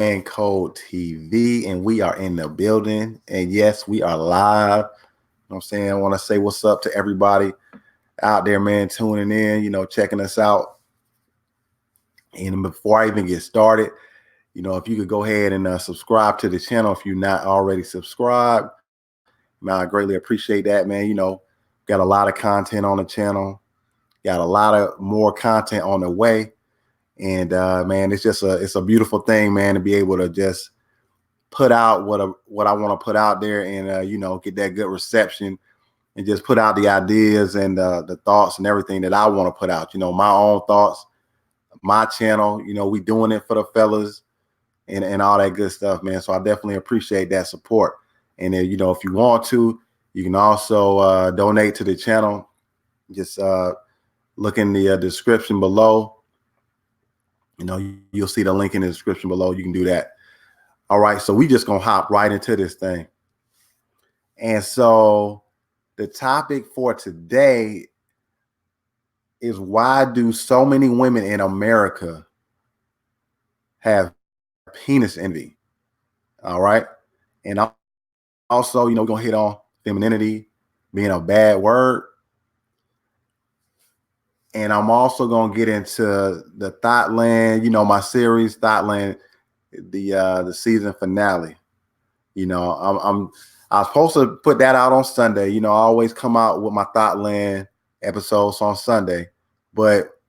ManCodeTV, and we are in the building. And yes, we are live. You know what I'm saying? I want to say what's up to everybody out there, man, tuning in, checking us out. And before I even get started, if you could go ahead and subscribe to the channel if you're not already subscribed, man, I greatly appreciate that, man. Got a lot of content on the channel, got a lot of more content on the way. And man, it's a beautiful thing, man, to be able to just put out what I want to put out there and get that good reception and just put out the ideas and the thoughts and everything that I want to put out. My own thoughts, my channel. We doing it for the fellas and all that good stuff, man. So I definitely appreciate that support. And then, if you want to, you can also donate to the channel. Just look in the description below. You'll see the link in the description below. You can do that. All right, so we just gonna hop right into this thing. And so the topic for today is, why do so many women in America have penis envy? All right. And also, we're gonna hit on femininity being a bad word. And I'm also gonna get into the THOTLAND, my series THOTLAND, the season finale. I was supposed to put that out on Sunday. I always come out with my THOTLAND episodes on Sunday, but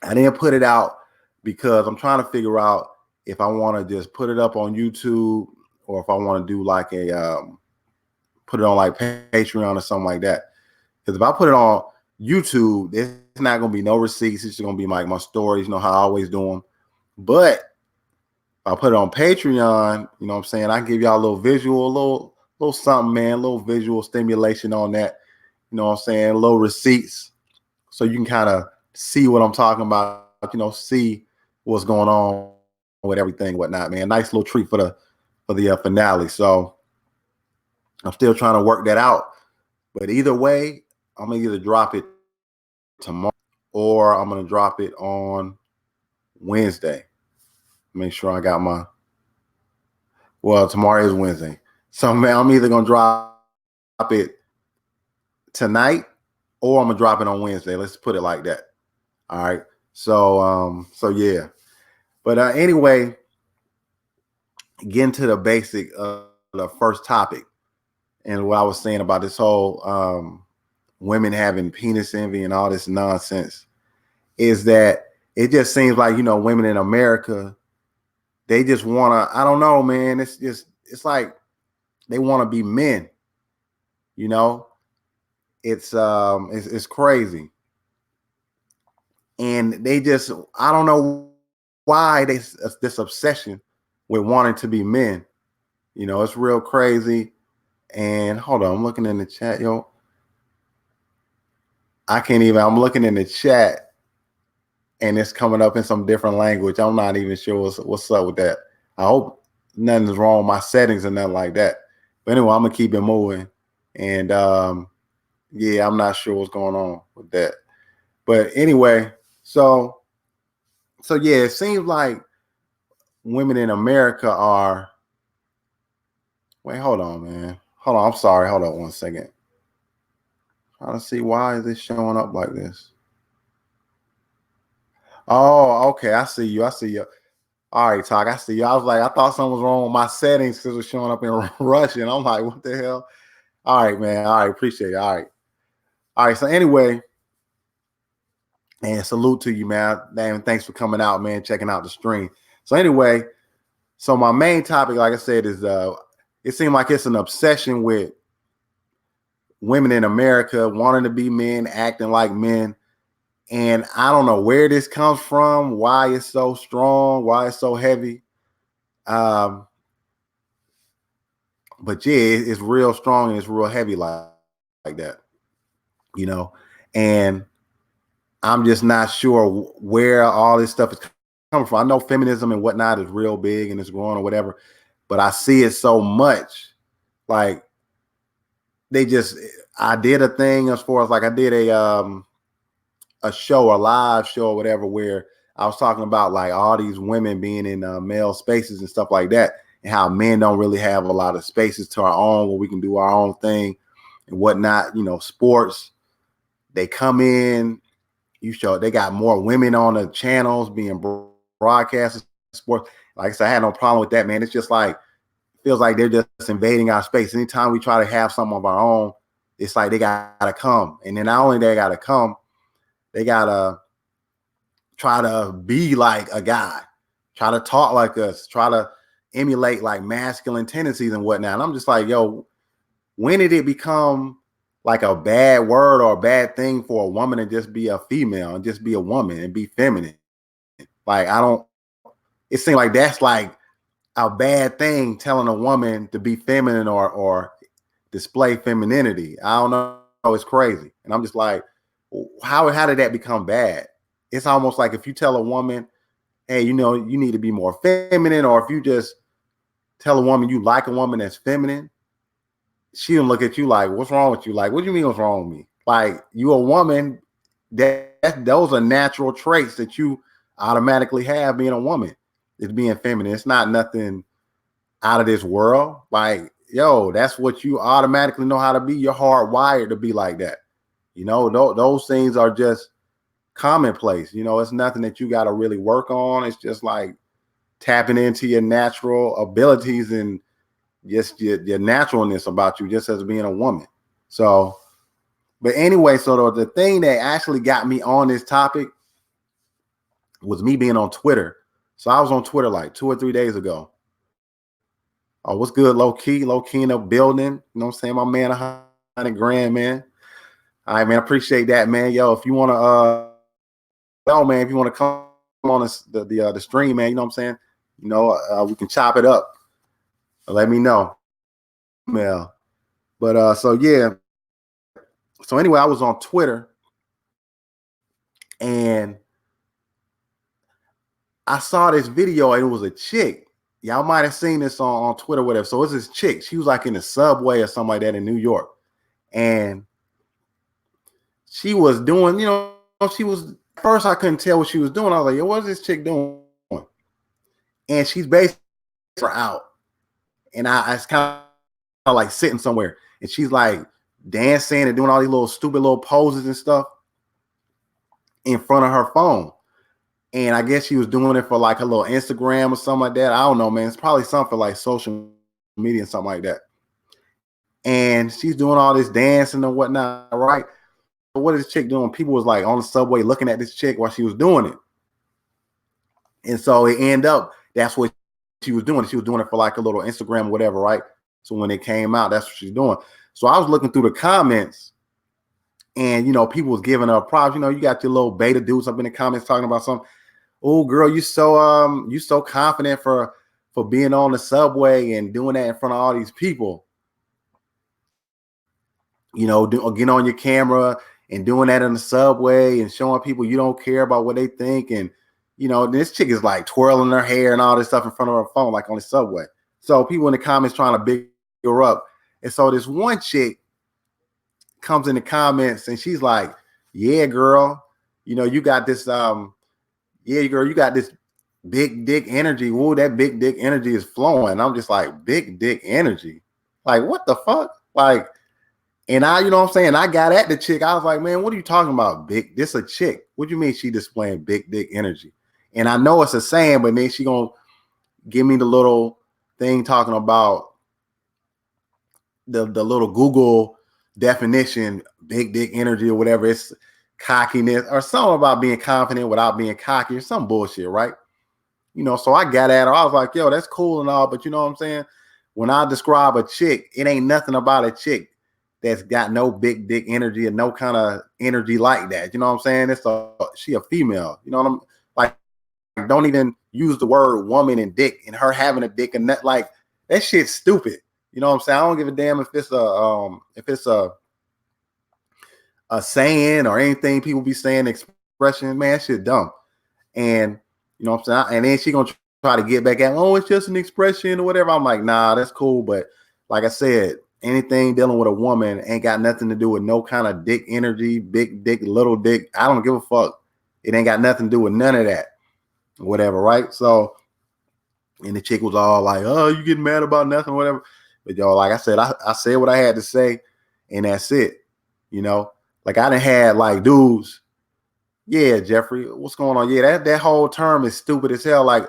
I didn't put it out because I'm trying to figure out if I want to just put it up on YouTube or if I want to do like put it on like Patreon or something like that. Because if I put it on YouTube, there's not gonna be no receipts. It's just gonna be like my stories, how I always do them. But if I put it on Patreon, what I'm saying, I give y'all a little visual, a little something, man, a little visual stimulation on that. What I'm saying, a little receipts, so you can kind of see what I'm talking about. See what's going on with everything, whatnot, man. Nice little treat for the finale. So I'm still trying to work that out. But either way, I'm gonna either drop it tomorrow or I'm gonna drop it on Wednesday. Make sure I got tomorrow is Wednesday. So man, I'm either gonna drop it tonight or I'm gonna drop it on Wednesday. Let's put it like that. All right. So yeah. But anyway, getting to the basic of the first topic and what I was saying about this whole women having penis envy and all this nonsense is that it just seems like, women in America, they just want to, I don't know, man. It's like they want to be men, it's crazy. And they just, I don't know why this obsession with wanting to be men, it's real crazy. And hold on, I'm looking in the chat, yo. I'm looking in the chat and it's coming up in some different language. I'm not even sure what's up with that. I hope nothing's wrong with my settings and nothing like that. But anyway, I'm gonna keep it moving. And yeah, I'm not sure what's going on with that. But anyway, so yeah, it seems like women in America are. Wait, hold on, man. Hold on. I'm sorry. Hold on 1 second. Trying to see, why is this showing up like this? Oh, okay. I see you. All right, Talk. I see you. I was like, I thought something was wrong with my settings because it was showing up in Russian. I'm like, what the hell? All right, man. All right. Appreciate it. All right. All right. So anyway, and salute to you, man. Damn, thanks for coming out, man. Checking out the stream. So anyway, so my main topic, like I said, is it seems like it's an obsession with women in America wanting to be men, acting like men. And I don't know where this comes from, why it's so strong, why it's so heavy. But yeah, it's real strong and it's real heavy like that, and I'm just not sure where all this stuff is coming from. I know feminism and whatnot is real big and it's growing or whatever, but I see it so much. Like I did a thing as far as like I did a show, a live show or whatever, where I was talking about like all these women being in male spaces and stuff like that, and how men don't really have a lot of spaces to our own where we can do our own thing and whatnot. Sports, they come in, they got more women on the channels being broadcasted sports. Like I said, I had no problem with that, man. It's just like, feels like they're just invading our space. Anytime we try to have some of our own, it's like they gotta come. And then not only they gotta come, they gotta try to be like a guy, try to talk like us, try to emulate like masculine tendencies and whatnot. And I'm just like, yo, when did it become like a bad word or a bad thing for a woman to just be a female and just be a woman and be feminine? Like, it seems like that's like a bad thing, telling a woman to be feminine or display femininity. I don't know. It's crazy. And I'm just like, how did that become bad? It's almost like if you tell a woman, hey, you need to be more feminine, or if you just tell a woman you like a woman that's feminine, she'll look at you like, what's wrong with you? Like, what do you mean what's wrong with me? Like, you a woman, those are natural traits that you automatically have being a woman. It's being feminine. It's not nothing out of this world. Like, yo, that's what you automatically know how to be. You're hardwired to be like that. Those things are just commonplace. It's nothing that you got to really work on. It's just like tapping into your natural abilities and just your naturalness about you, just as being a woman. So, but anyway, so the thing that actually got me on this topic was me being on Twitter. So I was on Twitter like 2 or 3 days ago. Oh, what's good, low key in the building? You know what I'm saying? My man, $100 grand, man. All right, man. Appreciate that, man. Yo, if you want to, man, if you want to come on the stream, man, you know what I'm saying? We can chop it up. Let me know. Email. But so yeah. So anyway, I was on Twitter and I saw this video and it was a chick. Y'all might have seen this on Twitter, whatever. So it's this chick. She was like in the subway or something like that in New York. And she was doing, first I couldn't tell what she was doing. I was like, yo, what is this chick doing? And she's basically out. And I was kind of like sitting somewhere. And she's like dancing and doing all these little stupid little poses and stuff in front of her phone. And I guess she was doing it for like a little Instagram or something like that. I don't know, man. It's probably something for like social media and something like that. And she's doing all this dancing and whatnot, right? But what is this chick doing? People was like on the subway looking at this chick while she was doing it. And so it ended up, that's what she was doing. She was doing it for like a little Instagram or whatever, right? So when it came out, that's what she's doing. So I was looking through the comments and, people was giving her props. You got your little beta dudes up in the comments talking about something. Oh, girl, you so confident for being on the subway and doing that in front of all these people. Getting on your camera and doing that in the subway and showing people you don't care about what they think. And, this chick is like twirling her hair and all this stuff in front of her phone, like on the subway. So people in the comments trying to big her up. And so this one chick comes in the comments and she's like, yeah, girl, you got this, yeah, girl, you got this big dick energy. Whoa, that big dick energy is flowing. I'm just like, big dick energy? Like, what the fuck? Like, and I, you know what I'm saying? I got at the chick. I was like, man, what are you talking about? This a chick. What do you mean she displaying big dick energy? And I know it's a saying, but then she gonna give me the little thing talking about the little Google definition, big dick energy or whatever. It's cockiness or something about being confident without being cocky or some bullshit, right? So I got at her. I was like, yo, that's cool and all, but you know what I'm saying? When I describe a chick, it ain't nothing about a chick that's got no big dick energy and no kind of energy like that. You know what I'm saying? She a female. You know what I'm like? Don't even use the word woman and dick and her having a dick and that, like, that shit's stupid. You know what I'm saying? I don't give a damn if it's a saying or anything people be saying, expression, man, shit dumb. And you know what I'm saying? And then she gonna try to get back at, oh, it's just an expression or whatever. I'm like, nah, that's cool. But like I said, anything dealing with a woman ain't got nothing to do with no kind of dick energy, big dick, little dick. I don't give a fuck. It ain't got nothing to do with none of that. whatever, right? So, and the chick was all like, "Oh, you getting mad about nothing, whatever." But yo, like I said, I said what I had to say, and that's it. You know, like I done had like dudes. Yeah, Jeffrey, what's going on? Yeah, that whole term is stupid as hell. Like,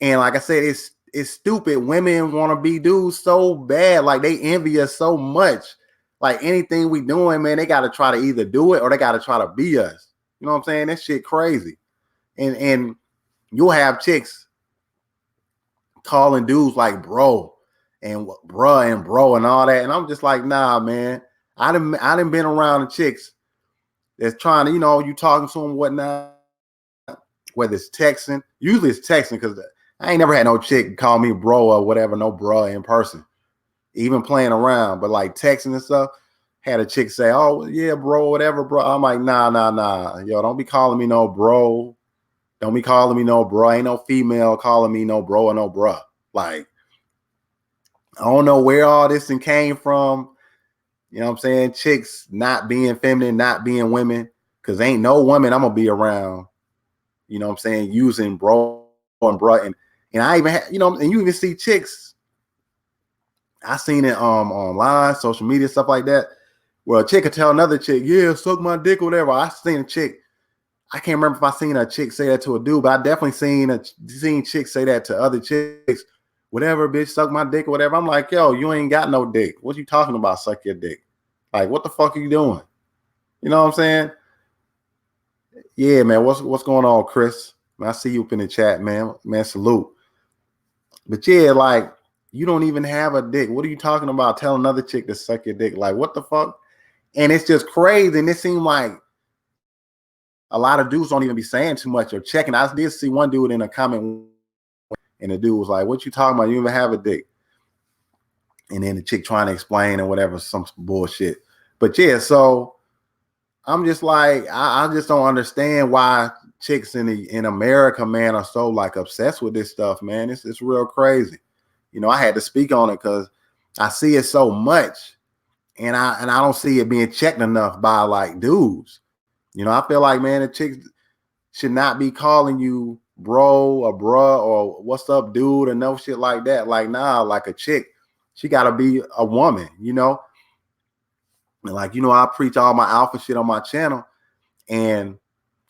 and like I said, it's stupid. Women want to be dudes so bad, like they envy us so much. Like anything we doing, man, they got to try to either do it or they got to try to be us. You know what I'm saying? That shit crazy. And you'll have chicks calling dudes like bro and bruh and bro and all that. And I'm just like, nah, man. I done been around the chicks that's trying to, you talking to them, whatnot, whether it's texting. Usually it's texting because I ain't never had no chick call me bro or whatever, no bruh in person, even playing around. But like texting and stuff, had a chick say, oh, yeah, bro, whatever, bro. I'm like, nah. Yo, don't be calling me no bro. Don't be calling me no bro. Ain't no female calling me no bro or no bruh. Like, I don't know where all this came from. You know what I'm saying? Chicks not being feminine, not being women, because ain't no woman I'm going to be around, you know what I'm saying, using bro and bruh. And I even had, and you even see chicks. I seen it online, social media, stuff like that, where a chick could tell another chick, yeah, suck my dick or whatever. I seen a chick. I can't remember if I seen a chick say that to a dude, but I definitely seen chicks say that to other chicks. Whatever, bitch, suck my dick or whatever. I'm like, yo, you ain't got no dick. What you talking about, suck your dick? Like, what the fuck are you doing? You know what I'm saying? Yeah, man, what's going on, Chris? Man, I see you up in the chat, man. Man, salute. But yeah, like, you don't even have a dick. What are you talking about? Tell another chick to suck your dick. Like, what the fuck? And it's just crazy. And it seemed like a lot of dudes don't even be saying too much or checking. I did see one dude in a comment, and the dude was like, what you talking about? You even have a dick. And then the chick trying to explain or whatever, some bullshit. But yeah, so I'm just like, I just don't understand why chicks in America, man, are so like obsessed with this stuff, man. It's real crazy. I had to speak on it because I see it so much, and I don't see it being checked enough by like dudes. I feel like, man, the chicks should not be calling you bro or bruh or what's up, dude, or no shit like that. Like, nah, like a chick, she gotta be a woman, And like, I preach all my alpha shit on my channel. And,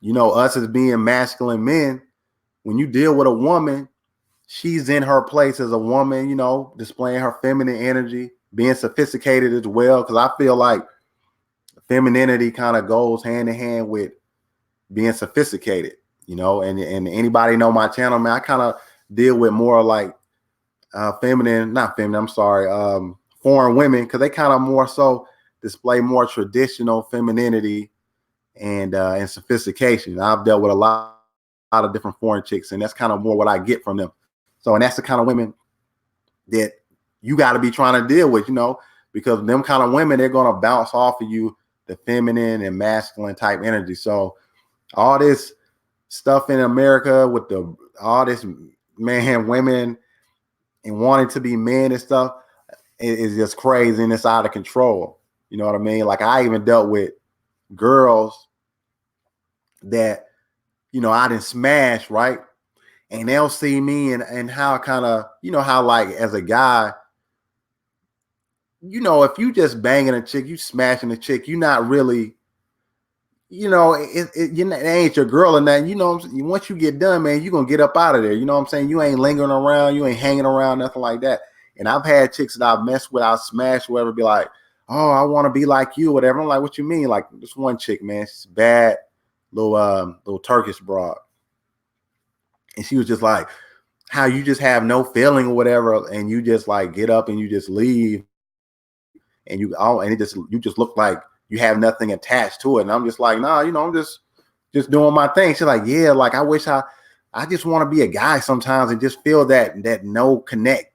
us as being masculine men, when you deal with a woman, she's in her place as a woman, displaying her feminine energy, being sophisticated as well. Cause I feel like femininity kind of goes hand in hand with being sophisticated, and anybody know my channel, man, I kind of deal with more like foreign women, because they kind of more so display more traditional femininity and sophistication. I've dealt with a lot of different foreign chicks, and that's kind of more what I get from them. So, and that's the kind of women that you got to be trying to deal with, because them kind of women, they're going to bounce off of you the feminine and masculine type energy. So all this stuff in America with all this man, women, and wanting to be men and stuff is just crazy, and it's out of control. You know what I mean? Like, I even dealt with girls that, I didn't smash, right? And they'll see me and how kind of, how like as a guy, if you just banging a chick, you smashing a chick, you're not really, it ain't your girl or nothing. Once you get done, man, you're going to get up out of there. You know what I'm saying? You ain't lingering around. You ain't hanging around, nothing like that. And I've had chicks that I've messed with, I've smashed, whatever, be like, oh, I want to be like you, whatever. I'm like, what you mean? Like, this one chick, man, she's bad, little Turkish broad. And she was just like, how you just have no feeling or whatever, and you just like get up and you just leave, and you just look like you have nothing attached to it. And I'm just like, nah, I'm just doing my thing. She's like, yeah, like I wish I just want to be a guy sometimes and just feel that no connect,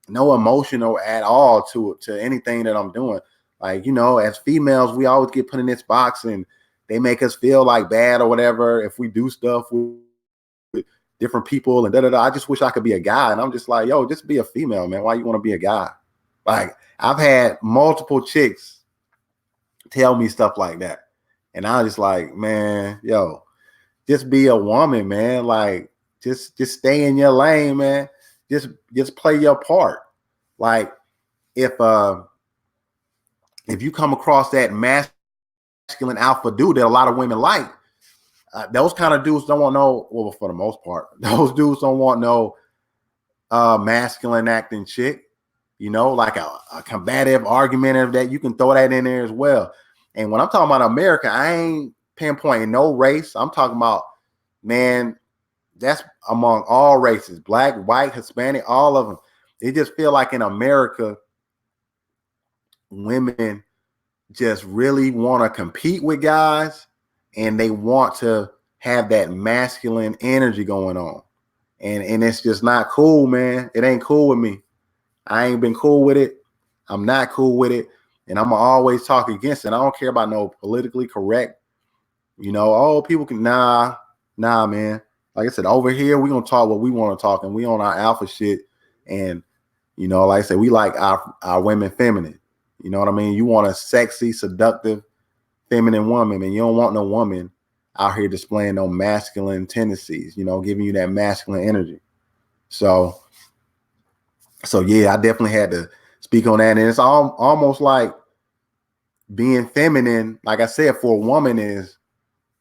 no emotional at all to anything that I'm doing. Like, as females, we always get put in this box and they make us feel like bad or whatever if we do stuff with different people and I just wish I could be a guy. And I'm just like, yo, just be a female, man. Why you want to be a guy? Like, I've had multiple chicks tell me stuff like that. And I was just like, man, yo, just be a woman, man. Like, just stay in your lane, man. Just play your part. Like if you come across that masculine alpha dude that a lot of women like, those kind of dudes don't want no, well, for the most part, those dudes don't want no masculine acting chick, you know, like a combative, argumentative, that you can throw that in there as well. And when I'm talking about America, I ain't pinpointing no race. I'm talking about, man, that's among all races, black, white, Hispanic, all of them. They just feel like in America, women just really want to compete with guys, and they want to have that masculine energy going on. And it's just not cool, man. It ain't cool with me. I ain't been cool with it. I'm not cool with it. And I'm gonna always talk against it. I don't care about no politically correct, you know, oh, people can, nah, man. Like I said, over here, we're gonna talk what we want to talk, and we on our alpha shit. And, you know, like I said, we like our women feminine. You know what I mean? You want a sexy, seductive, feminine woman, and you don't want no woman out here displaying no masculine tendencies, you know, giving you that masculine energy. So yeah, I definitely had to speak on that. And it's almost like being feminine, like I said, for a woman is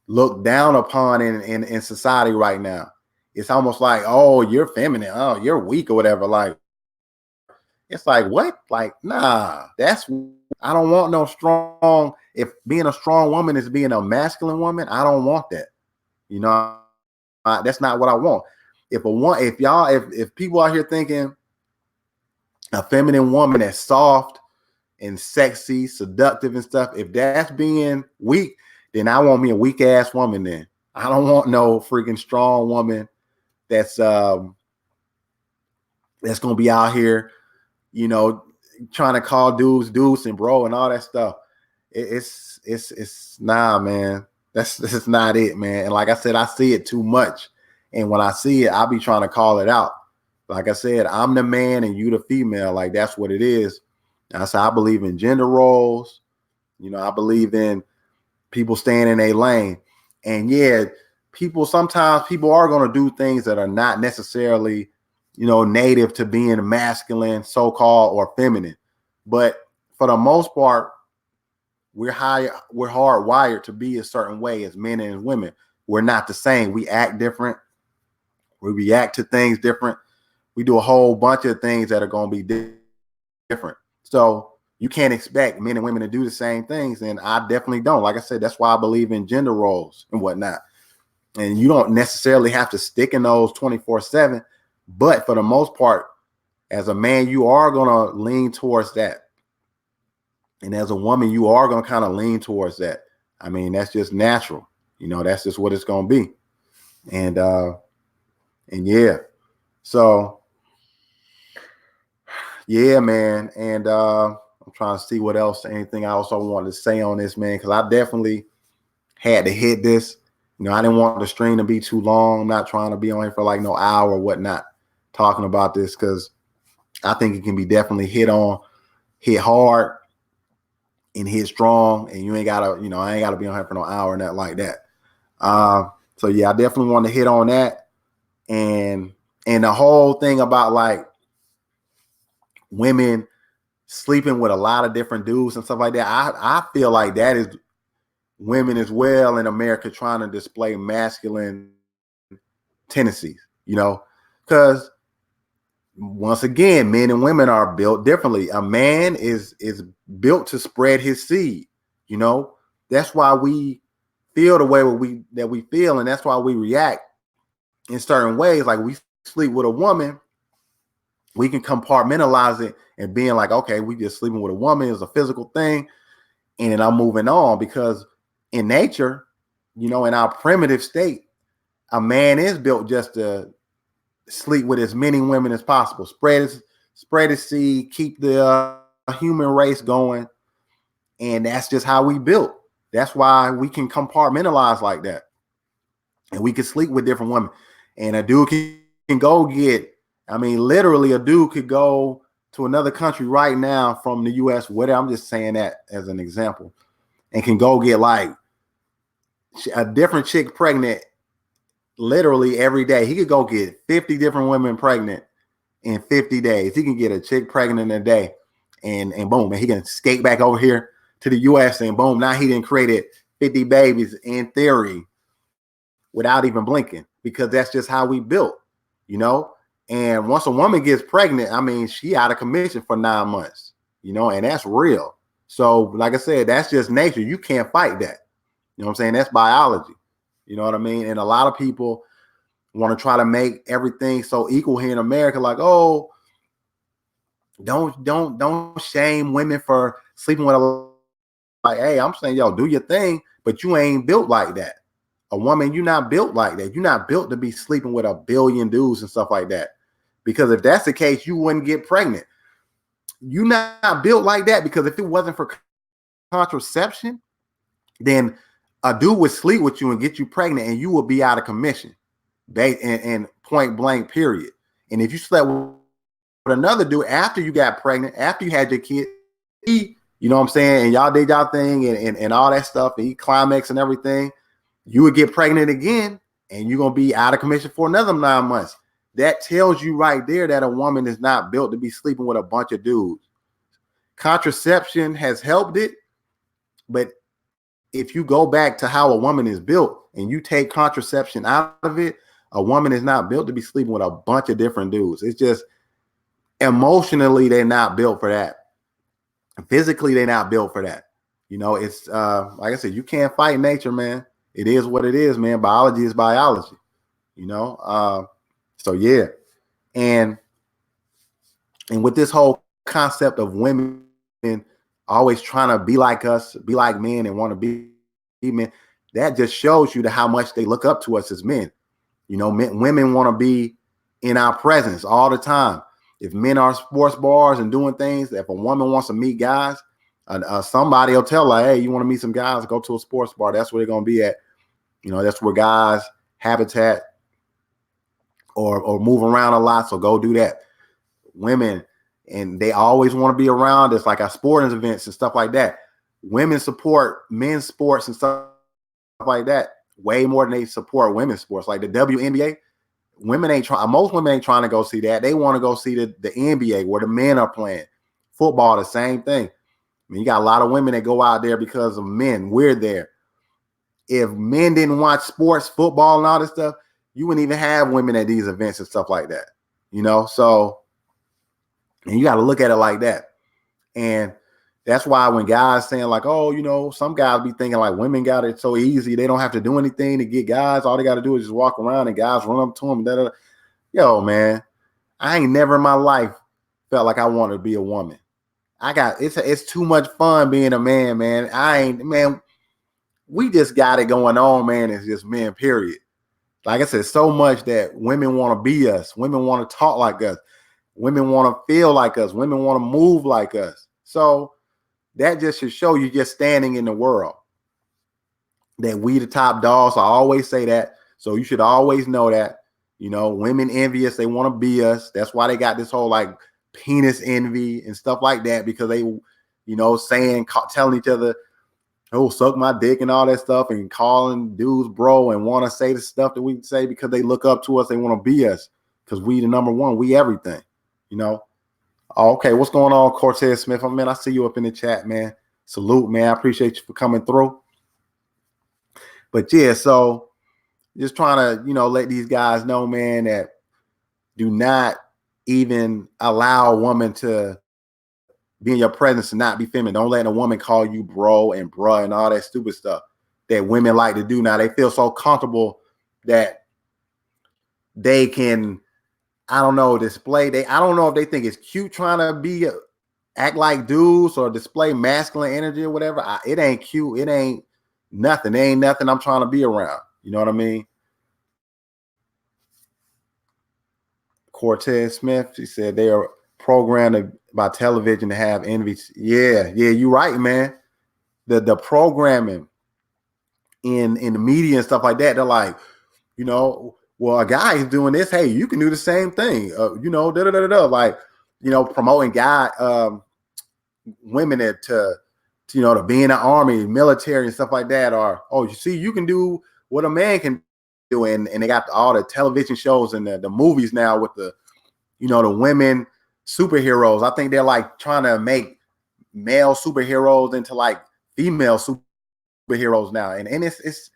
looked down upon in society right now. It's almost like, oh, you're feminine, oh, you're weak or whatever. Like, it's like, what? Like, nah, I don't want no strong. If being a strong woman is being a masculine woman, I don't want that. You know, that's not what I want. If people out here thinking a feminine woman that's soft and sexy, seductive and stuff, if that's being weak, then I want me a weak ass woman. Then I don't want no freaking strong woman that's gonna be out here, you know, trying to call dudes and bro and all that stuff. It's nah, man. That's not it, man. And like I said, I see it too much. And when I see it, I'll be trying to call it out. Like I said, I'm the man and you the female. Like, that's what it is. And I say I believe in gender roles. You know, I believe in people staying in a lane. And yeah, sometimes people are going to do things that are not necessarily, you know, native to being masculine, so-called, or feminine. But for the most part, we're hardwired to be a certain way as men and as women. We're not the same. We act different. We react to things different. We do a whole bunch of things that are going to be different. So you can't expect men and women to do the same things. And I definitely don't. Like I said, that's why I believe in gender roles and whatnot. And you don't necessarily have to stick in those 24/7. But for the most part, as a man, you are going to lean towards that. And as a woman, you are going to kind of lean towards that. I mean, that's just natural. You know, that's just what it's going to be. And yeah. So, yeah, man. And I'm trying to see what else, anything else I wanted to say on this, man, because I definitely had to hit this. You know, I didn't want the stream to be too long. I'm not trying to be on here for like no hour or whatnot talking about this, because I think it can be definitely hit hard and hit strong. And you ain't gotta, you know, I ain't gotta be on here for no hour and that like that. So yeah, I definitely want to hit on that. And the whole thing about like women sleeping with a lot of different dudes and stuff like that. I feel like that is women as well in America trying to display masculine tendencies, you know, because once again, men and women are built differently. A man is built to spread his seed, you know. That's why we feel the way that we feel, and that's why we react in certain ways. Like, we sleep with a woman, we can compartmentalize it and being like, okay, we just sleeping with a woman is a physical thing, and then I'm moving on, because in nature, you know, in our primitive state, a man is built just to sleep with as many women as possible, spread his seed, keep the human race going, and that's just how we built. That's why we can compartmentalize like that, and we can sleep with different women. And a dude can go get, I mean, literally, a dude could go to another country right now from the U.S., whatever. I'm just saying that as an example, and can go get like a different chick pregnant literally every day. He could go get 50 different women pregnant in 50 days. He can get a chick pregnant in a day, and boom, man, he can skate back over here to the US, and boom, now he done created 50 babies in theory without even blinking, because that's just how we built, you know. And once a woman gets pregnant, I mean, she out of commission for 9 months, you know, and that's real. So like I said, that's just nature. You can't fight that. You know what I'm saying? That's biology. You know what I mean? And a lot of people want to try to make everything so equal here in America, like, oh, don't shame women for sleeping with a, like, hey, I'm saying, yo, do your thing, but you ain't built like that. A woman, you're not built like that. You're not built to be sleeping with a billion dudes and stuff like that. Because if that's the case, you wouldn't get pregnant. You're not built like that, because if it wasn't for contraception, then a dude would sleep with you and get you pregnant, and you would be out of commission. And point blank, period. And if you slept with another dude after you got pregnant, after you had your kid, you know what I'm saying, and y'all did y'all thing and all that stuff, and he climax and everything, you would get pregnant again, and you're gonna be out of commission for another 9 months. That tells you right there that a woman is not built to be sleeping with a bunch of dudes. Contraception has helped it, but if you go back to how a woman is built and you take contraception out of it, a woman is not built to be sleeping with a bunch of different dudes. It's just emotionally, they're not built for that. Physically, they're not built for that. You know, it's like I said, you can't fight nature, man. It is what it is, man. Biology is biology, you know. So yeah. And with this whole concept of women always trying to be like us, be like men, and want to be men, that just shows you how much they look up to us as men. You know, women want to be in our presence all the time. If men are sports bars and doing things, if a woman wants to meet guys, somebody will tell her, hey, you want to meet some guys, go to a sports bar. That's where they're going to be at. You know, that's where guys habitat or move around a lot. So go do that. Women, and they always want to be around. It's like our sporting events and stuff like that. Women support men's sports and stuff like that way more than they support women's sports. Like the WNBA, most women ain't trying to go see that. They want to go see the NBA where the men are playing. Football, the same thing. I mean, you got a lot of women that go out there because of men. We're there. If men didn't watch sports, football, and all this stuff, you wouldn't even have women at these events and stuff like that. You know, so, and you got to look at it like that. And that's why when guys saying like, oh, you know, some guys be thinking like women got it so easy. They don't have to do anything to get guys. All they got to do is just walk around and guys run up to them. Yo, man, I ain't never in my life felt like I wanted to be a woman. It's too much fun being a man, man. We just got it going on, man. It's just men, period. Like I said, so much that women want to be us. Women want to talk like us. Women want to feel like us. Women want to move like us. So that just should show you just standing in the world. That we the top dogs. I always say that. So you should always know that. You know, women envious. They want to be us. That's why they got this whole like penis envy and stuff like that, because they, you know, telling each other, oh, suck my dick and all that stuff, and calling dudes bro, and want to say the stuff that we say because they look up to us. They want to be us because we the number one. We everything, you know. Okay, what's going on, Cortez Smith? Man, I see you up in the chat, man. Salute, man. I appreciate you for coming through. But yeah, so just trying to, you know, let these guys know, man, that do not even allow a woman to be in your presence and not be feminine. Don't let a woman call you bro and bruh and all that stupid stuff that women like to do now. They feel so comfortable that they can, I don't know, display. I don't know if they think it's cute trying to act like dudes or display masculine energy or whatever. It ain't cute. It ain't nothing. It ain't nothing I'm trying to be around. You know what I mean? Cortez Smith, she said they are programmed by television to have envy. Yeah, you're right, man. The programming in the media and stuff like that, they're like, you know, well, a guy is doing this. Hey, you can do the same thing. You know, like, you know, promoting women to you know, to be in the army, military and stuff like that. Or, oh, you see, you can do what a man can and they got all the television shows and the movies now with the, the women superheroes. I think they're like trying to make male superheroes into like female superheroes now. And it's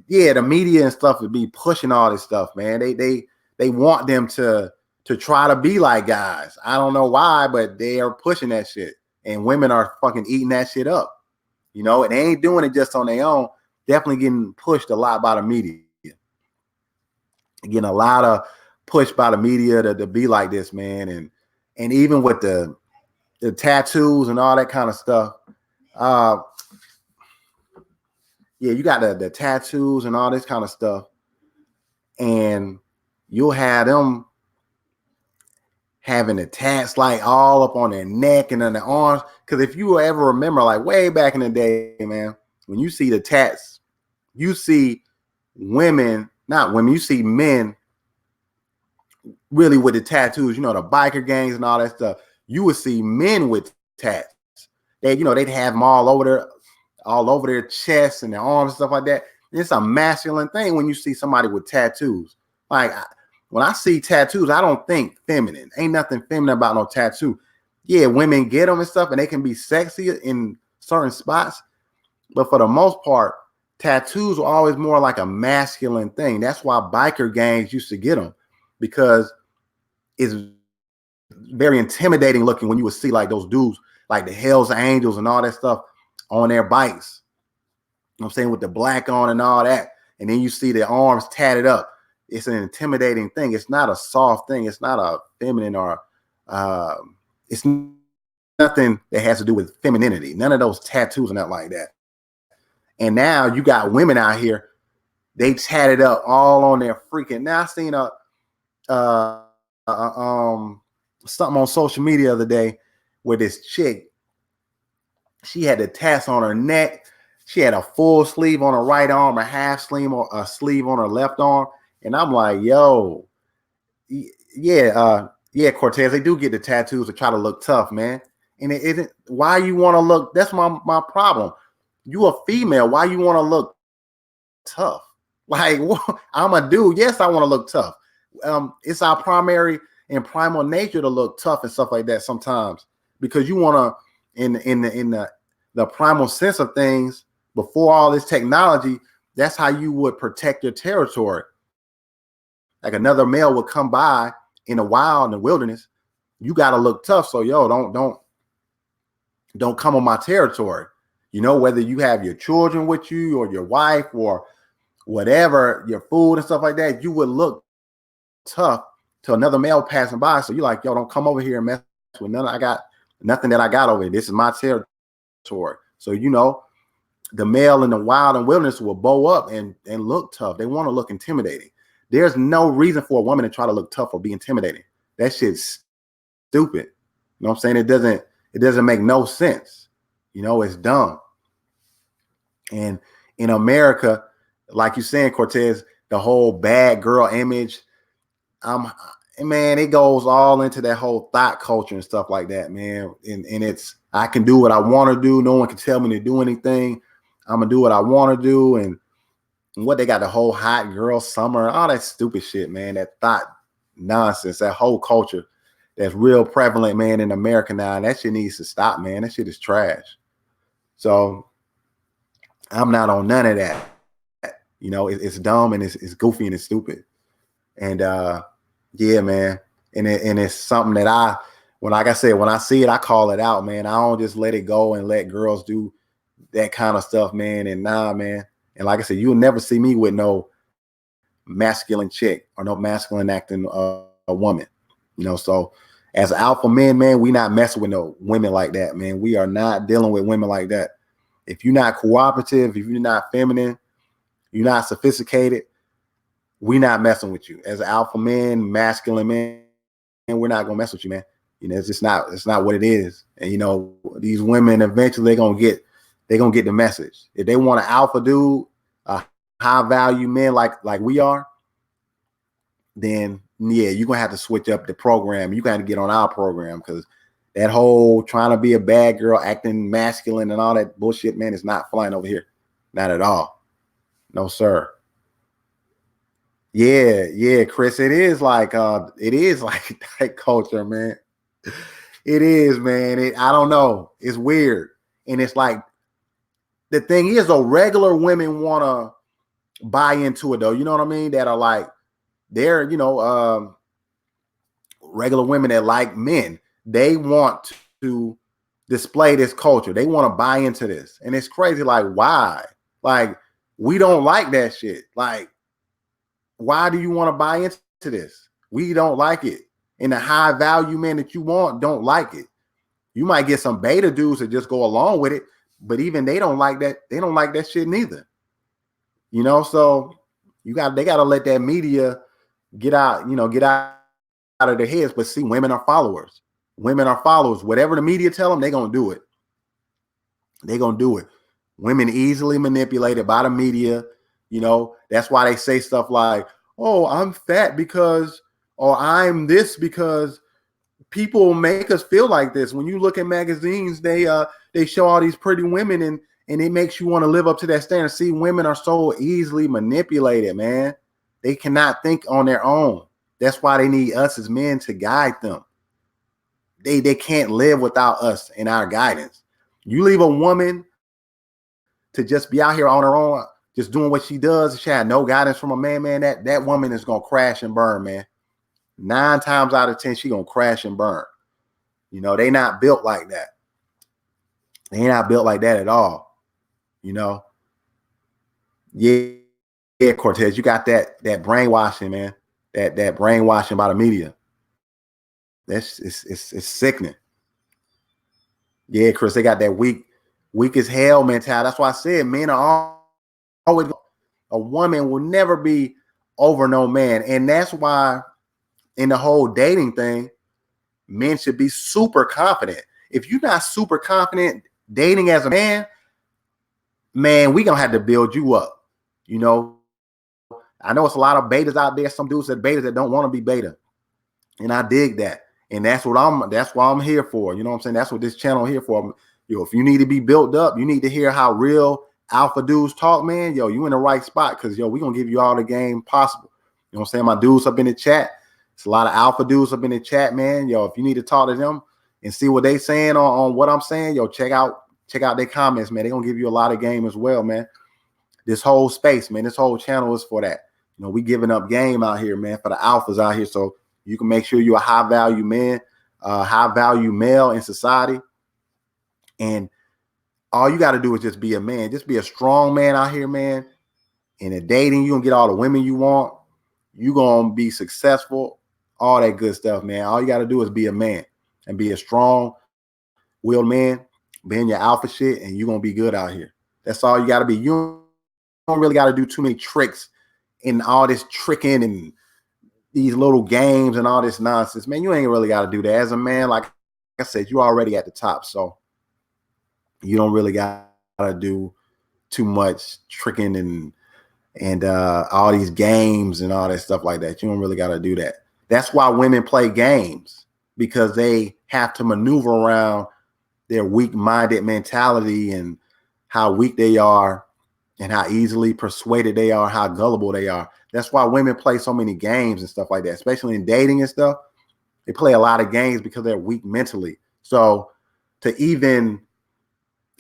yeah, the media and stuff would be pushing all this stuff, man. They want them to try to be like guys. I don't know why, but they are pushing that shit. And women are fucking eating that shit up. And they ain't doing it just on their own. Definitely getting pushed a lot by the media. Getting a lot of push by the media to be like this, man. And even with the tattoos and all that kind of stuff. Yeah, you got the tattoos and all this kind of stuff. And you'll have them having the tats like all up on their neck and on their arms. Because if you ever remember, like way back in the day, man, when you see the tats, you see you see men really with the tattoos, the biker gangs and all that stuff. You would see men with tats. They'd have them all over their chests and their arms and stuff like that. It's a masculine thing when you see somebody with tattoos. Like when I see tattoos, I don't think feminine. Ain't nothing feminine about no tattoo. Yeah, women get them and stuff, and they can be sexy in certain spots. But for the most part, tattoos are always more like a masculine thing. That's why biker gangs used to get them, because it's very intimidating looking when you would see like those dudes, like the Hells Angels and all that stuff on their bikes. You know what I'm saying? With the black on and all that. And then you see the arms tatted up. It's an intimidating thing. It's not a soft thing. It's not a feminine or it's nothing that has to do with femininity. None of those tattoos and nothing like that. And now you got women out here, they tatted up all on their freaking. Now I seen something on social media the other day where this chick, she had the tats on her neck. She had a full sleeve on her right arm, a half sleeve or a sleeve on her left arm. And I'm like, yo, yeah, Cortez, they do get the tattoos to try to look tough, man. And it isn't why you want to look. That's my problem. You a female. Why you want to look tough? Like, I'm a dude. Yes, I want to look tough. It's our primary and primal nature to look tough and stuff like that sometimes, because you want to, in the primal sense of things, before all this technology, that's how you would protect your territory. Like another male would come by in the wild, in the wilderness, you got to look tough. So, yo, don't come on my territory. Whether you have your children with you or your wife or whatever, your food and stuff like that, you would look tough to another male passing by. So you're like, yo, don't come over here and mess with nothing. I got nothing that I got over here. This is my territory. So, the male in the wild and wilderness will bow up and look tough. They want to look intimidating. There's no reason for a woman to try to look tough or be intimidating. That shit's stupid. You know what I'm saying? It doesn't make no sense. It's dumb. And in America, like you're saying, Cortez, the whole bad girl image, man, it goes all into that whole thought culture and stuff like that, man. And it's, I can do what I want to do. No one can tell me to do anything. I'm gonna do what I want to do. And what they got, the whole hot girl summer, all that stupid shit, man. That thought nonsense, that whole culture that's real prevalent, man, in America now. And that shit needs to stop, man. That shit is trash. So I'm not on none of that. It's dumb and it's goofy and it's stupid. And yeah, man. And it's something that when I see it, I call it out, man. I don't just let it go and let girls do that kind of stuff, man. And nah, man. And like I said, you'll never see me with no masculine chick or no masculine acting a woman. So as alpha men, man, we not messing with no women like that, man. We are not dealing with women like that. If you're not cooperative, if you're not feminine, you're not sophisticated, we not messing with you. As alpha men, masculine men, and we're not gonna mess with you, man. It's not what it is. And these women eventually they're gonna get the message. If they want an alpha dude, a high value man like we are, then yeah, you're gonna have to switch up the program. You got to get on our program, because that whole trying to be a bad girl, acting masculine and all that bullshit, man, is not flying over here. Not at all. No, sir. Yeah, Chris. It is like that culture, man. It is, man. I don't know. It's weird. And it's like the thing is though, regular women wanna buy into it though. You know what I mean? That are like they're, regular women that like men. They want to display this culture. They want to buy into this. And it's crazy. Like, why? Like, we don't like that shit. Like, why do you want to buy into this? We don't like it. And the high value men that you want don't like it. You might get some beta dudes that just go along with it, but even they don't like that. They don't like that shit neither. So they gotta let that media get out, out of their heads. But see, women are followers. Women are followers. Whatever the media tell them, they're gonna do it. They're gonna do it. Women easily manipulated by the media. That's why they say stuff like, oh, I'm fat because, or I'm this because people make us feel like this. When you look at magazines, they show all these pretty women and it makes you want to live up to that standard. See, women are so easily manipulated, man. They cannot think on their own. That's why they need us as men to guide them. They can't live without us and our guidance. You leave a woman to just be out here on her own, just doing what she does, she had no guidance from a man, that woman is gonna crash and burn, man. 9 times out of 10, she gonna crash and burn. They not built like that. They ain't not built like that at all. Yeah, Cortez, you got that brainwashing, man. That brainwashing by the media. It's sickening. Yeah, Chris, they got that weak as hell mentality. That's why I said men are always, a woman will never be over no man. And that's why in the whole dating thing, men should be super confident. If you're not super confident dating as a man, we gonna have to build you up. I know it's a lot of betas out there. Some dudes that betas that don't want to be beta. And I dig that. And that's what I'm here for. You know what I'm saying? That's what this channel here for. If you need to be built up, you need to hear how real alpha dudes talk, man. You in the right spot, because we gonna give you all the game possible. You know what I'm saying? My dudes up in the chat. It's a lot of alpha dudes up in the chat, man. If you need to talk to them and see what they saying on what I'm saying, check out their comments, man. They're gonna give you a lot of game as well, man. This whole space, man, this whole channel is for that. We giving up game out here, man, for the alphas out here. So you can make sure you're a high value man, high value male in society. And all you got to do is just be a man. Just be a strong man out here, man. And in dating, you're going to get all the women you want. You're going to be successful, all that good stuff, man. All you got to do is be a man and be a strong-willed man, be in your alpha shit, and you're going to be good out here. That's all you got to be. You don't really got to do too many tricks and all this tricking and these little games and all this nonsense, man. You ain't really got to do that. As a man, like I said, you're already at the top, so you don't really got to do too much tricking and all these games and all that stuff like that. You don't really got to do that. That's why women play games, because they have to maneuver around their weak-minded mentality and how weak they are and how easily persuaded they are, how gullible they are. That's why women play so many games and stuff like that, especially in dating and stuff. They play a lot of games because they're weak mentally. So to even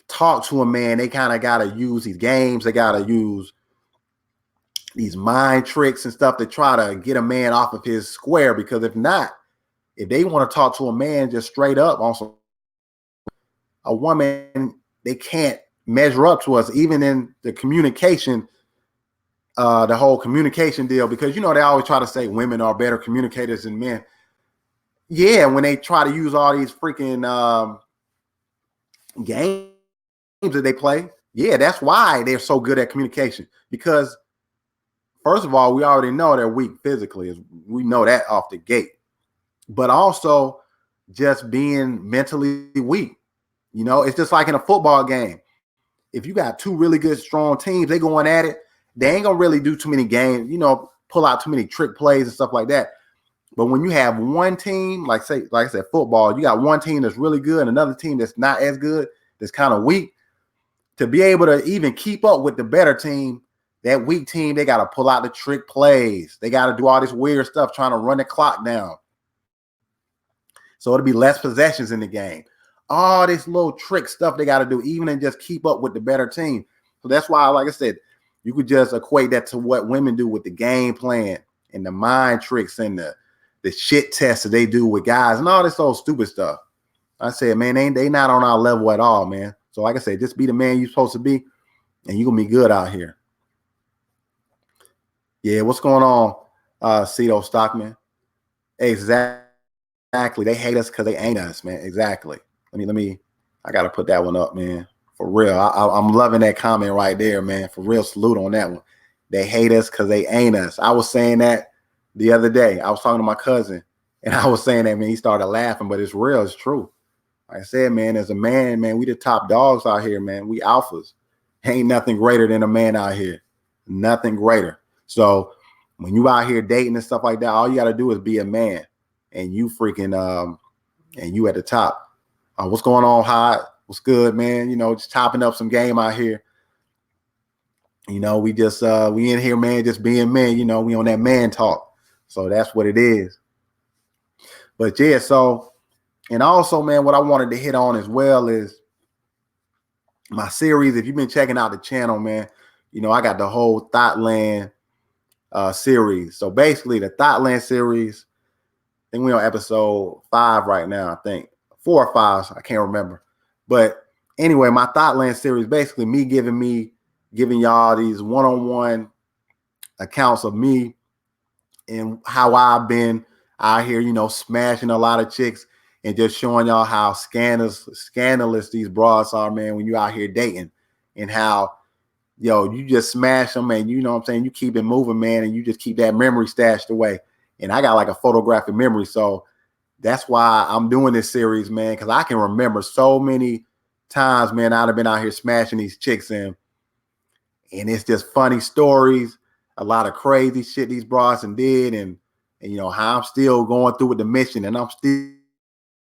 talk to a man, they kind of got to use these games. They got to use these mind tricks and stuff to try to get a man off of his square. Because if not, if they want to talk to a man just straight up on some, a woman, they can't measure up to us, even in the communication, the whole communication deal, because they always try to say women are better communicators than men. Yeah, when they try to use all these freaking games that they play, yeah, that's why they're so good at communication. Because first of all, we already know they're weak physically. We know that off the gate. But also just being mentally weak. It's just like in a football game. If you got two really good, strong teams, they going at it, they ain't gonna really do too many games, pull out too many trick plays and stuff like that. But when you have one team, like I said, football, you got one team that's really good and another team that's not as good, that's kind of weak, to be able to even keep up with the better team, That weak team, they got to pull out the trick plays. They got to do all this weird stuff trying to run the clock down. So it'll be less possessions in the game. All this little trick stuff they got to do, even and just keep up with the better team. So that's why, like I said, you could just equate that to what women do with the game plan and the mind tricks and the shit tests that they do with guys and all this old stupid stuff. I said, man, they not on our level at all, man. So like I said, just be the man you're supposed to be, and you're going to be good out here. Yeah, what's going on, Cito Stockman? Exactly. They hate us because they ain't us, man. Exactly. Let me. I got to put that one up, man. For real. I'm loving that comment right there, man. For real, salute on that one. They hate us because they ain't us. I was saying that the other day. I was talking to my cousin, and I was saying that, man. He started laughing, but it's real. It's true. Like I said, man, as a man, man, we the top dogs out here, man. We alphas. Ain't nothing greater than a man out here. Nothing greater. So when you out here dating and stuff like that, all you got to do is be a man, and you freaking and you at the top. What's going on, Hot? What's good, man? You know, just chopping up some game out here. You know, we just we in here, man, just being men. You know, we on that man talk. So that's what it is. But yeah, so and also, man, what I wanted to hit on as well is my series. If you've been checking out the channel, man, you know I got the whole THOTLAND series. So basically, the THOTLAND series. I think we're on episode 5 right now. I think 4 or 5. I can't remember. But anyway, my THOTLAND series, basically me giving y'all these one-on-one accounts of me and how I've been out here, you know, smashing a lot of chicks and just showing y'all how scandalous these broads are, man, when you out here dating, and how, yo, you just smash them, and you know what I'm saying, you keep it moving, man, and you just keep that memory stashed away. And I got like a photographic memory, so that's why I'm doing this series, man, because I can remember so many times, man, I'd have been out here smashing these chicks in, and it's just funny stories, a lot of crazy shit these broads and did, and you know how I'm still going through with the mission, and I'm still,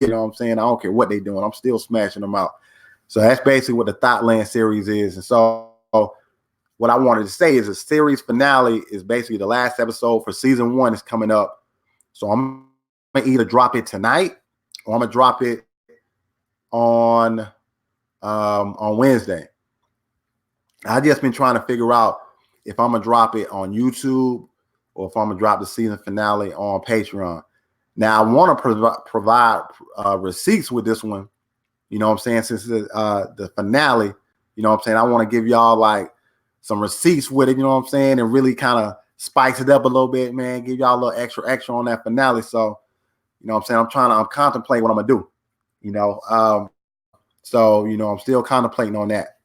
you know what I'm saying, I don't care what they doing, I'm still smashing them out. So that's basically what the THOTLAND series is. And so what I wanted to say is the series finale is basically the last episode for season 1 is coming up. So I'm gonna either drop it tonight or I'm gonna drop it on Wednesday. I just been trying to figure out if I'm gonna drop it on YouTube or if I'm gonna drop the season finale on Patreon. Now I want to provide receipts with this one. You know what I'm saying? Since the finale, you know what I'm saying? I want to give y'all like some receipts with it, you know what I'm saying? And really kind of spice it up a little bit, man. Give y'all a little extra on that finale. So, you know what I'm saying? I'm contemplating what I'm going to do, you know? So, you know, I'm still contemplating on that.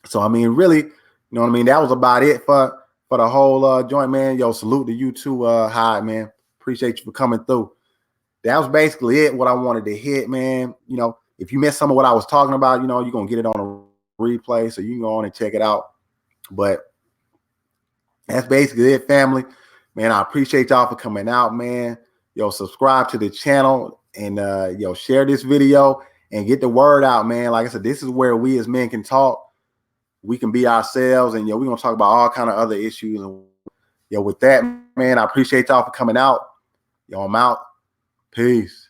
So, I mean, really, you know what I mean? That was about it for the whole joint, man. Yo, salute to you too, Hyde, man. Appreciate you for coming through. That was basically it, what I wanted to hit, man. You know, if you missed some of what I was talking about, you know, you're going to get it on a replay, so you can go on and check it out. But that's basically it, family. Man, I appreciate y'all for coming out, man. Yo, subscribe to the channel and, yo, share this video and get the word out, man. Like I said, this is where we as men can talk. We can be ourselves, and, yo, we're going to talk about all kind of other issues. And, yo, with that, man, I appreciate y'all for coming out. Yo, I'm out. Peace.